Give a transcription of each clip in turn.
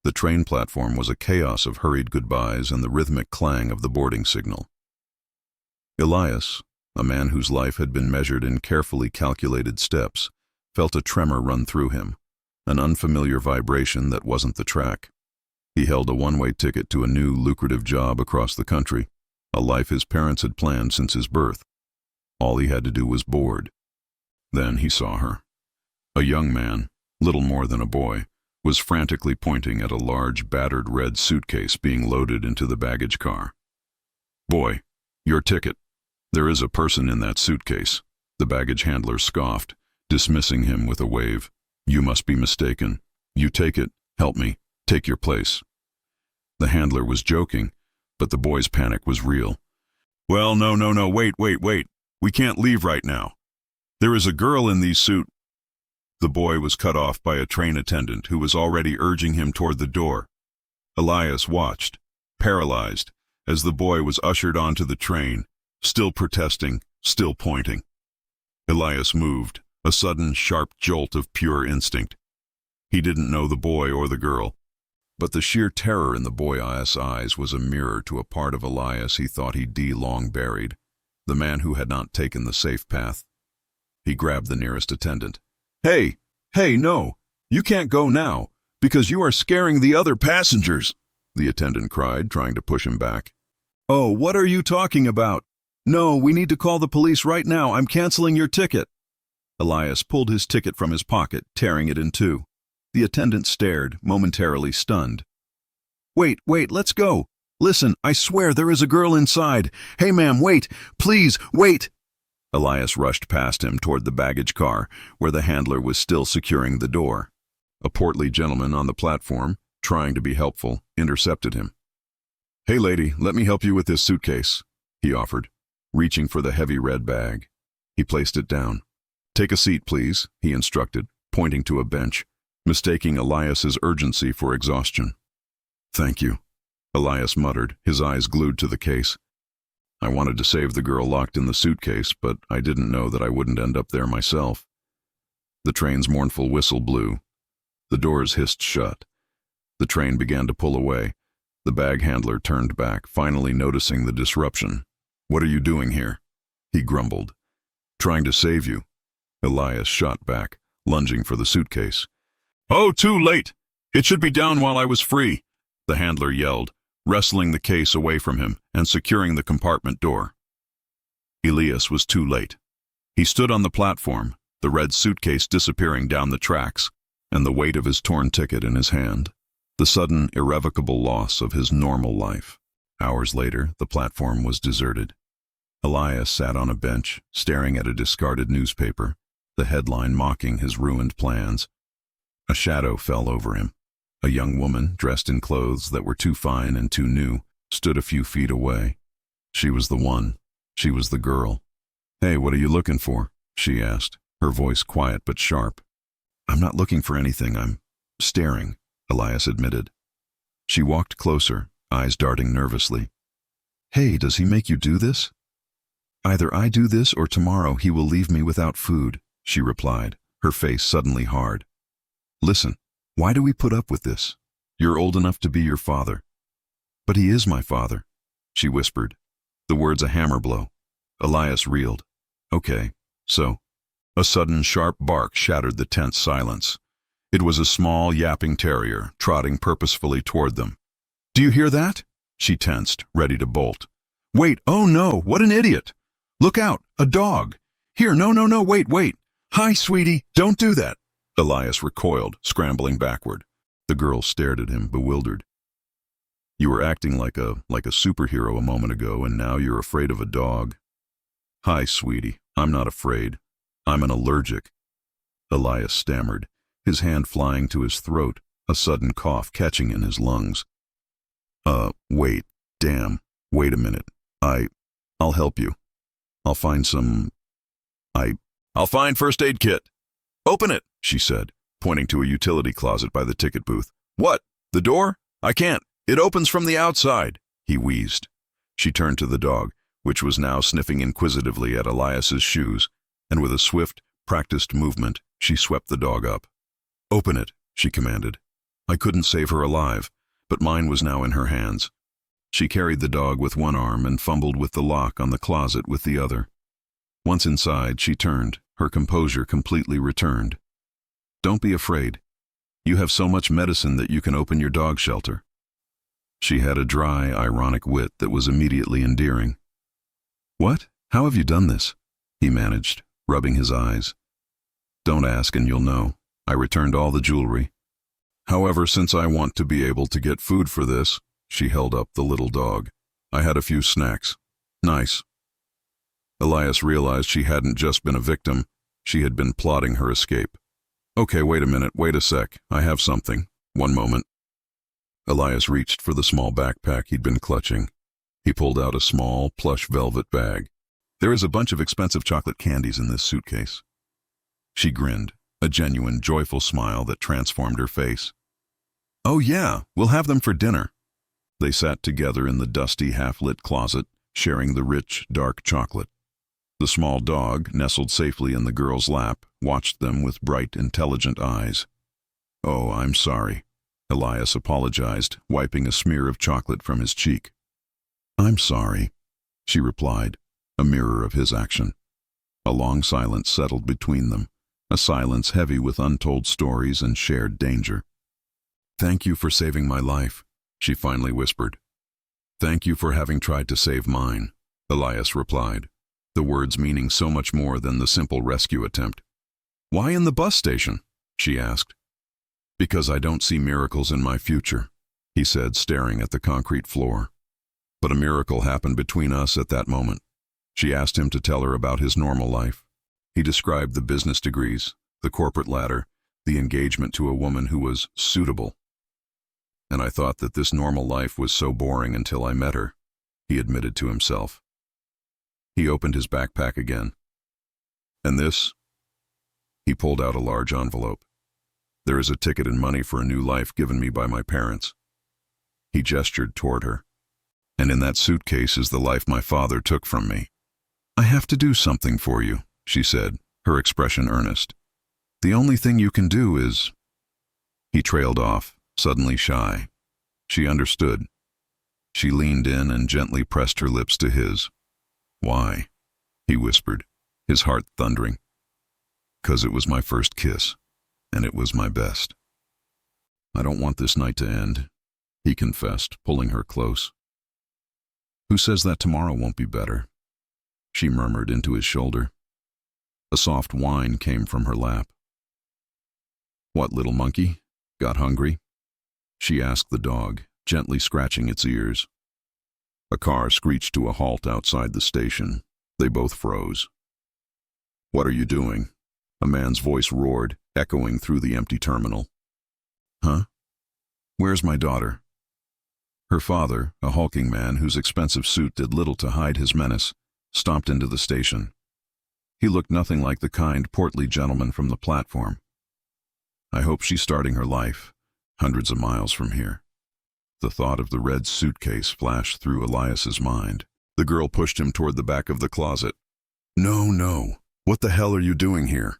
The train platform was a chaos of hurried goodbyes and the rhythmic clang of the boarding signal. Elias, a man whose life had been measured in carefully calculated steps, felt a tremor run through him, an unfamiliar vibration that wasn't the track. He held a one-way ticket to a new, lucrative job across the country, a life his parents had planned since his birth. All he had to do was board. Then he saw her. A young man, little more than a boy, was frantically pointing at a large, battered red suitcase being loaded into the baggage car. "Boy, your ticket. There is a person in that suitcase," the baggage handler scoffed, dismissing him with a wave. "You must be mistaken. You take it. Help me. Take your place." The handler was joking, but the boy's panic was real. "Well, no, wait. We can't leave right now. There is a girl in these suit—" The boy was cut off by a train attendant who was already urging him toward the door. Elias watched, paralyzed, as the boy was ushered onto the train, still protesting, still pointing. Elias moved, a sudden sharp jolt of pure instinct. He didn't know the boy or the girl, but the sheer terror in the boy's eyes was a mirror to a part of Elias he thought he'd long buried, the man who had not taken the safe path. He grabbed the nearest attendant. Hey, no, you can't go now, because you are scaring the other passengers," the attendant cried, trying to push him back. "Oh, what are you talking about? No, we need to call the police right now. I'm canceling your ticket." Elias pulled his ticket from his pocket, tearing it in two. The attendant stared, momentarily stunned. Wait, let's go. Listen, I swear there is a girl inside. Hey, ma'am, wait. Please, wait." Elias rushed past him toward the baggage car, where the handler was still securing the door. A portly gentleman on the platform, trying to be helpful, intercepted him. "Hey, lady, let me help you with this suitcase," he offered, reaching for the heavy red bag. He placed it down. "Take a seat, please," he instructed, pointing to a bench, mistaking Elias's urgency for exhaustion. "Thank you," Elias muttered, his eyes glued to the case. "I wanted to save the girl locked in the suitcase, but I didn't know that I wouldn't end up there myself." The train's mournful whistle blew. The doors hissed shut. The train began to pull away. The bag handler turned back, finally noticing the disruption. "What are you doing here?" he grumbled. "Trying to save you." Elias shot back, lunging for the suitcase. "Oh, too late! It should be down while I was free," the handler yelled, wrestling the case away from him and securing the compartment door. Elias was too late. He stood on the platform, the red suitcase disappearing down the tracks, and the weight of his torn ticket in his hand, the sudden, irrevocable loss of his normal life. Hours later, the platform was deserted. Elias sat on a bench, staring at a discarded newspaper, the headline mocking his ruined plans. A shadow fell over him. A young woman, dressed in clothes that were too fine and too new, stood a few feet away. She was the one. She was the girl. "Hey, what are you looking for?" she asked, her voice quiet but sharp. "I'm not looking for anything, I'm staring," Elias admitted. She walked closer, eyes darting nervously. "Hey, does he make you do this?" "Either I do this or tomorrow he will leave me without food," she replied, her face suddenly hard. "Listen, why do we put up with this? You're old enough to be your father." "But he is my father," she whispered, the words a hammer blow. Elias reeled. "Okay, so?" A sudden sharp bark shattered the tense silence. It was a small, yapping terrier, trotting purposefully toward them. "Do you hear that?" She tensed, ready to bolt. "Wait, oh no, what an idiot! Look out, a dog! Here, no, wait! Hi, sweetie, don't do that!" Elias recoiled, scrambling backward. The girl stared at him, bewildered. "You were acting like a superhero a moment ago, and now you're afraid of a dog." "Hi, sweetie, I'm not afraid. I'm an allergic." Elias stammered, his hand flying to his throat, a sudden cough catching in his lungs. Wait a minute. I'll help you. I'll find I'll find first aid kit." "Open it," she said, pointing to a utility closet by the ticket booth. "What? The door? I can't. It opens from the outside," he wheezed. She turned to the dog, which was now sniffing inquisitively at Elias's shoes, and with a swift, practiced movement, she swept the dog up. "Open it," she commanded. I couldn't save her alive, but mine was now in her hands. She carried the dog with one arm and fumbled with the lock on the closet with the other. Once inside, she turned, her composure completely returned. Don't be afraid. You have so much medicine that you can open your dog shelter. She had a dry, ironic wit that was immediately endearing. What? How have you done this? He managed, rubbing his eyes. Don't ask and you'll know. I returned all the jewelry. However, since I want to be able to get food for this, she held up the little dog. I had a few snacks. Nice. Elias realized she hadn't just been a victim, she had been plotting her escape. Okay, wait a minute, wait a sec, I have something. One moment. Elias reached for the small backpack he'd been clutching. He pulled out a small, plush velvet bag. There is a bunch of expensive chocolate candies in this suitcase. She grinned, a genuine, joyful smile that transformed her face. Oh yeah, we'll have them for dinner. They sat together in the dusty, half-lit closet, sharing the rich, dark chocolate. The small dog, nestled safely in the girl's lap, watched them with bright, intelligent eyes. Oh, I'm sorry. Elias apologized, wiping a smear of chocolate from his cheek. I'm sorry, she replied, a mirror of his action. A long silence settled between them, a silence heavy with untold stories and shared danger. Thank you for saving my life, she finally whispered. Thank you for having tried to save mine, Elias replied, the words meaning so much more than the simple rescue attempt. Why in the bus station? She asked. Because I don't see miracles in my future, he said, staring at the concrete floor. But a miracle happened between us at that moment. She asked him to tell her about his normal life. He described the business degrees, the corporate ladder, the engagement to a woman who was suitable. And I thought that this normal life was so boring until I met her, he admitted to himself. He opened his backpack again. And this? He pulled out a large envelope. There is a ticket and money for a new life given me by my parents. He gestured toward her. And in that suitcase is the life my father took from me. I have to do something for you, she said, her expression earnest. The only thing you can do is... He trailed off, suddenly shy. She understood. She leaned in and gently pressed her lips to his. Why? He whispered, his heart thundering. 'Cause it was my first kiss, and it was my best. I don't want this night to end, he confessed, pulling her close. Who says that tomorrow won't be better? She murmured into his shoulder. A soft whine came from her lap. What, little monkey? Got hungry? She asked the dog, gently scratching its ears. A car screeched to a halt outside the station. They both froze. What are you doing? A man's voice roared, echoing through the empty terminal. Huh? Where's my daughter? Her father, a hulking man whose expensive suit did little to hide his menace, stomped into the station. He looked nothing like the kind, portly gentleman from the platform. I hope she's starting her life, hundreds of miles from here. The thought of the red suitcase flashed through Elias's mind. The girl pushed him toward the back of the closet. No, no. What the hell are you doing here?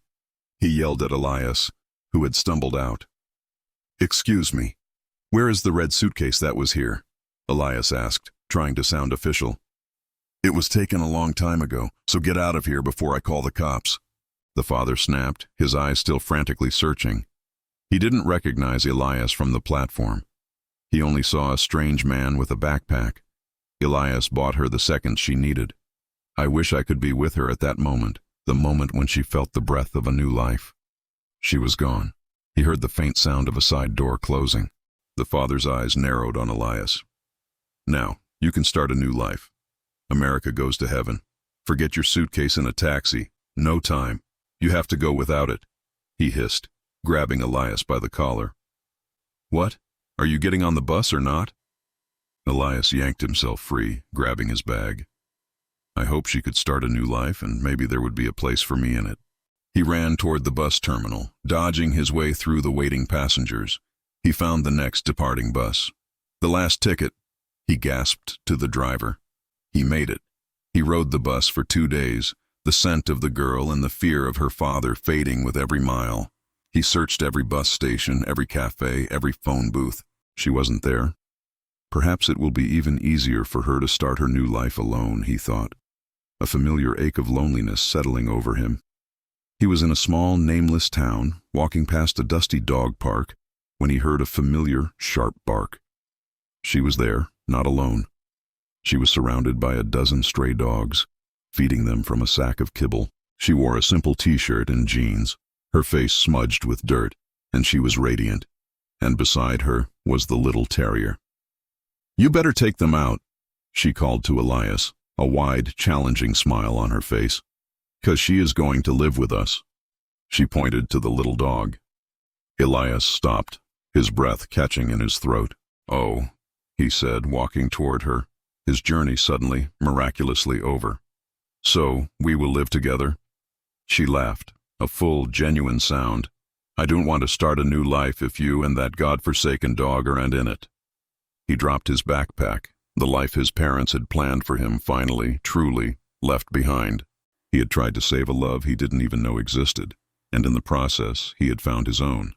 He yelled at Elias, who had stumbled out. Excuse me. Where is the red suitcase that was here? Elias asked, trying to sound official. It was taken a long time ago, so get out of here before I call the cops. The father snapped, his eyes still frantically searching. He didn't recognize Elias from the platform. He only saw a strange man with a backpack. Elias bought her the seconds she needed. I wish I could be with her at that moment, the moment when she felt the breath of a new life. She was gone. He heard the faint sound of a side door closing. The father's eyes narrowed on Elias. Now, you can start a new life. America goes to heaven. Forget your suitcase in a taxi. No time. You have to go without it, he hissed, grabbing Elias by the collar. What? Are you getting on the bus or not? Elias yanked himself free, grabbing his bag. I hoped she could start a new life and maybe there would be a place for me in it. He ran toward the bus terminal, dodging his way through the waiting passengers. He found the next departing bus. The last ticket, he gasped to the driver. He made it. He rode the bus for 2 days, the scent of the girl and the fear of her father fading with every mile. He searched every bus station, every cafe, every phone booth. She wasn't there. Perhaps it will be even easier for her to start her new life alone, he thought, a familiar ache of loneliness settling over him. He was in a small, nameless town, walking past a dusty dog park, when he heard a familiar, sharp bark. She was there, not alone. She was surrounded by a dozen stray dogs, feeding them from a sack of kibble. She wore a simple t-shirt and jeans, her face smudged with dirt, and she was radiant. And beside her was the little terrier. "You better take them out," she called to Elias, a wide, challenging smile on her face. "'Cause she is going to live with us." She pointed to the little dog. Elias stopped, his breath catching in his throat. "Oh," he said, walking toward her, his journey suddenly, miraculously over. "So, we will live together?" She laughed, a full, genuine sound. "I don't want to start a new life if you and that God-forsaken dog aren't in it." He dropped his backpack, the life his parents had planned for him finally, truly, left behind. He had tried to save a love he didn't even know existed, and in the process, he had found his own.